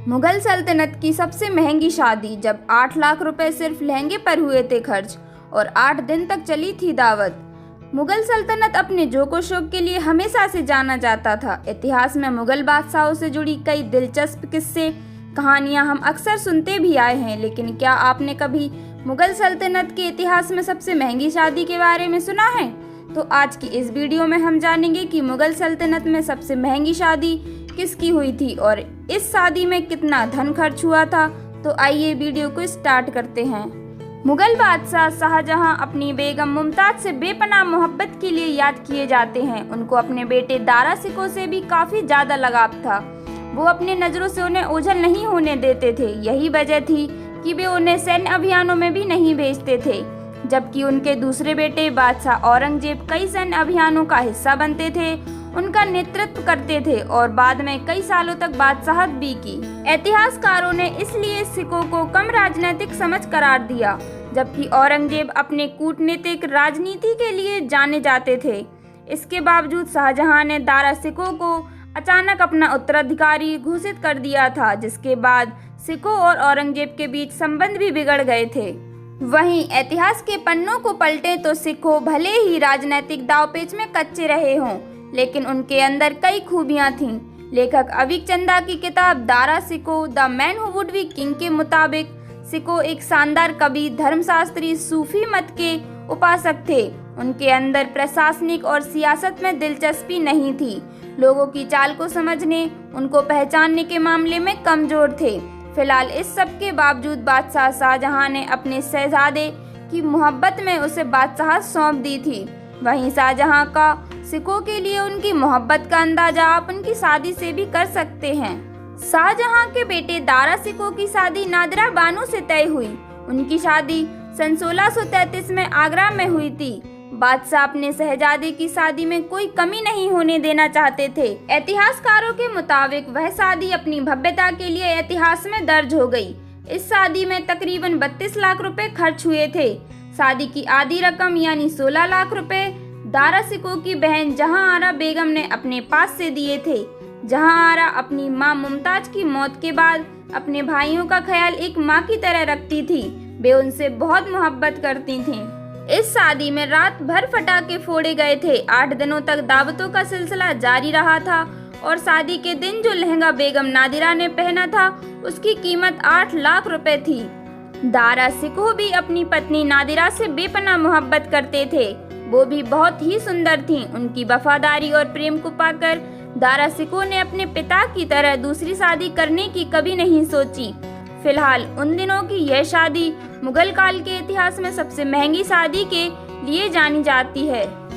मुगल सल्तनत की सबसे महंगी शादी, जब 8 लाख रुपए सिर्फ लहंगे पर हुए थे खर्च और 8 दिन तक चली थी दावत। मुगल सल्तनत अपने जोको शौक के लिए हमेशा से जाना जाता था। इतिहास में मुगल बादशाहों से जुड़ी कई दिलचस्प किस्से कहानियां हम अक्सर सुनते भी आए हैं, लेकिन क्या आपने कभी मुगल सल्तनत के इतिहास में सबसे महंगी शादी के बारे में सुना है? तो आज की इस वीडियो में हम जानेंगे कि मुगल सल्तनत में सबसे महंगी शादी किसकी हुई थी और इस शादी में कितना धन खर्च हुआ था। तो आइए वीडियो को स्टार्ट करते हैं। मुगल बादशाह शाहजहां अपनी बेगम मुमताज से बेपनाह मोहब्बत के लिए याद किए जाते हैं। उनको अपने बेटे दारा शिकोह से भी काफ़ी ज़्यादा लगाव था। वो अपने नज़रों से उन्हें ओझल नहीं होने देते थे। यही वजह थी कि वे उन्हें सैन्य अभियानों में भी नहीं भेजते थे, जबकि उनके दूसरे बेटे बादशाह औरंगजेब कई सैन्य अभियानों का हिस्सा बनते थे, उनका नेतृत्व करते थे और बाद में कई सालों तक बादशाहत भी की। इतिहासकारों ने इसलिए शिकोह को कम राजनीतिक समझ करार दिया, जबकि औरंगजेब अपने कूटनीतिक राजनीति के लिए जाने जाते थे। इसके बावजूद शाहजहां ने दारा शिकोह को अचानक अपना उत्तराधिकारी घोषित कर दिया था, जिसके बाद शिकोह और औरंगजेब के बीच संबंध भी बिगड़ गए थे। वहीं इतिहास के पन्नों को पलटें तो शिकोह भले ही राजनीतिक दांवपेच में कच्चे रहे हों, लेकिन उनके अंदर कई खूबियां थीं। लेखक अविक चंदा की किताब Dara Shikoh the man who would be king के मुताबिक शिकोह एक शानदार कवि, धर्मशास्त्री, सूफी मत के उपासक थे। उनके अंदर प्रशासनिक और सियासत में दिलचस्पी नहीं थी। लोगों की चाल को समझने, उनको पहचानने के मामले में कमजोर थे। फिलहाल इस सब के बावजूद बादशाह शाहजहां ने अपने शहजादे की मोहब्बत में उसे बादशाहत सौंप दी थी। वहीं शाहजहां का शिकोह के लिए उनकी मोहब्बत का अंदाजा आप उनकी शादी से भी कर सकते हैं। शाहजहां के बेटे दारा शिकोह की शादी नादिरा बानो से तय हुई। उनकी शादी सन 1633 में आगरा में हुई थी। बादशाह अपने शहजादे की शादी में कोई कमी नहीं होने देना चाहते थे। इतिहासकारों के मुताबिक वह शादी अपनी भव्यता के लिए इतिहास में दर्ज हो गई। इस शादी में तकरीबन 32 लाख रुपए खर्च हुए थे। शादी की आधी रकम यानी 16 लाख रुपए दारा शिकोह की बहन जहांआरा बेगम ने अपने पास से दिए थे। जहांआरा अपनी मां मुमताज की मौत के बाद अपने भाइयों का ख्याल एक मां की तरह रखती थी। वे उनसे बहुत मोहब्बत करती थीं। इस शादी में रात भर पटाखे फोड़े गए थे। 8 दिनों तक दावतों का सिलसिला जारी रहा था और शादी के दिन जो लहंगा बेगम नादिरा ने पहना था उसकी कीमत 8 लाख रुपए थी। दारा शिकोह भी अपनी पत्नी नादिरा से बेपनाह मोहब्बत करते थे। वो भी बहुत ही सुंदर थीं। उनकी वफादारी और प्रेम को पाकर दारा शिकोह ने अपने पिता की तरह दूसरी शादी करने की कभी नहीं सोची। फिलहाल उन दिनों की यह शादी मुगल काल के इतिहास में सबसे महंगी शादी के लिए जानी जाती है।